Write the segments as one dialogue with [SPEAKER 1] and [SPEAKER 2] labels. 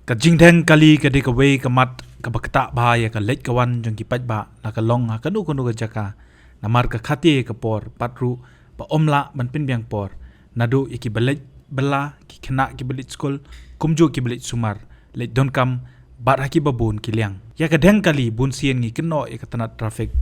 [SPEAKER 1] ka Jingleh kali ka de ka wei ka mat ka bakta ba ya ka lek ka wan jong ki pat ba la ka long ha ka nu ka jaka namar ka khati ka por patru pa omla ban pin biang por nadu iki balej bela ki khna ki belit skol kumju ki belit sumar le don kam bar haki babun ki liang ya ka Dheng kali bun sien ngi keno e ka tanat traffic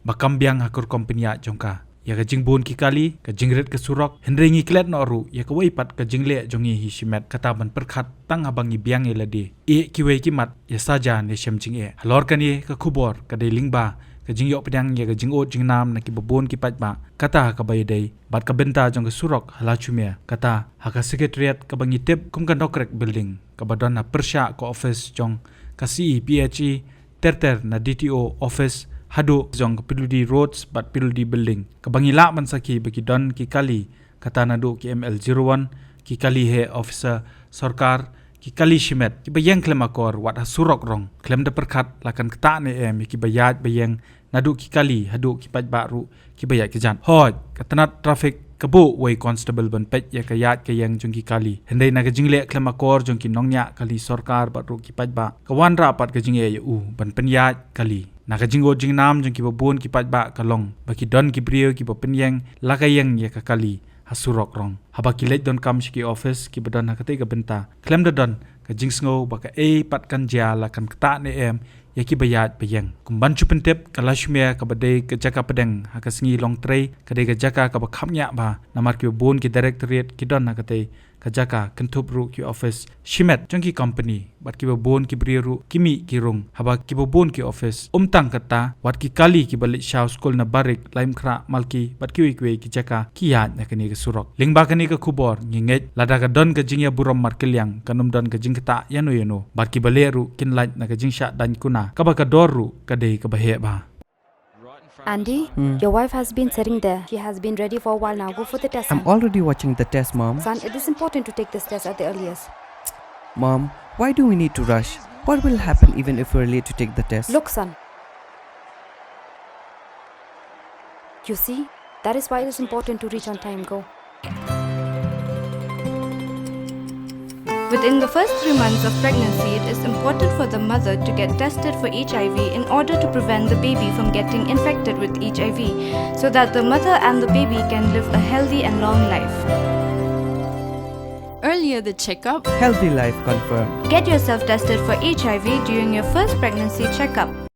[SPEAKER 1] bakam biang Akor kompenya jongka ya ka jingbun ki kali ka jingret ka surok hendrengi klet no ru ya ka wei pat ka jingleh jongi hi Shimet kata ban Pyrkhat tang abangi Biang Ïalade e ki wei ki mat ya saja ne shem jing e halor kan ye ka khubor ka de lingba ka jingyo pedang ya ka jingo jingnam na ki babon ki patba kata ka bai dei bat ka benta jong ka surok hala chume kata ha ka secretariat ka bangi tep kum ka nokrek building ka badon na persha ko office jong ka CPHE terter na DTO office hado jong piludi roads bat piludi building kabangi la man saki baki don ki kali kata nado ki ML01 ki kali he officer sarkar ki kali Shimet ki bayang Khlem Akor wat surok rong Khlem de Pyrkhat lakan kta ne ki bayat bayang nado ki kali hado ki pat baru ki bayat ki jan hoj katanat traffic kabo way constable ban pet ya kayat kayang jong ki kali hendai na ka Jingleh Khlem Akor jong ki nongnya kali sarkar bat ru ki pat ba ka Wanrah pat ka Jingleh ya ban penyat kali naka jingo jingnam jong ki babun ki patba kalong baki don ki brio ki Pynieng lakayang ya ka kali hasurok rong haba ki let don kam ki office ki badon hakate ka benta Khlem don ka jingsngo baka pat kan ja lakan kta ne ya ki bayat bayang kumban chupentep ka lashmia ka badai ka jaka pedeng haka singi long tray ka de ka jaka ka bakhamnya ba namar ki babun ki directorate ki don hakate ka jaka kentup ru ki office Shimet jong ki company bat ki babon ki briru kimi ki rung haba ki babon ki office tang kata wat ki kali ki balik shaw school na barik laim khra malki bat ki wei ki jaka ki yat na kani ka surok lingba kani ka khubor nginget lada ka don ka jingya burom markelyang kanum don ka jingkata yano bat ki baleru kin laj na ka jingsha dan kuna ka ba ka doru ka dei ka bahe ba.
[SPEAKER 2] Andy, your wife has been sitting there. She has been ready for a while now. Go for the test.
[SPEAKER 3] I'm already watching the test, Mom.
[SPEAKER 2] Son, it is important to take this test at the earliest.
[SPEAKER 3] Mom, why do we need to rush? What will happen even if we're late to take the test?
[SPEAKER 2] Look, son. You see, that is why it is important to reach on time. Go.
[SPEAKER 4] Within the first 3 months of pregnancy, it is important for the mother to get tested for HIV in order to prevent the baby from getting infected with HIV, so that the mother and the baby can live a healthy and long life.
[SPEAKER 5] Earlier the checkup.
[SPEAKER 3] Healthy life confirmed.
[SPEAKER 4] Get yourself tested for HIV during your first pregnancy checkup.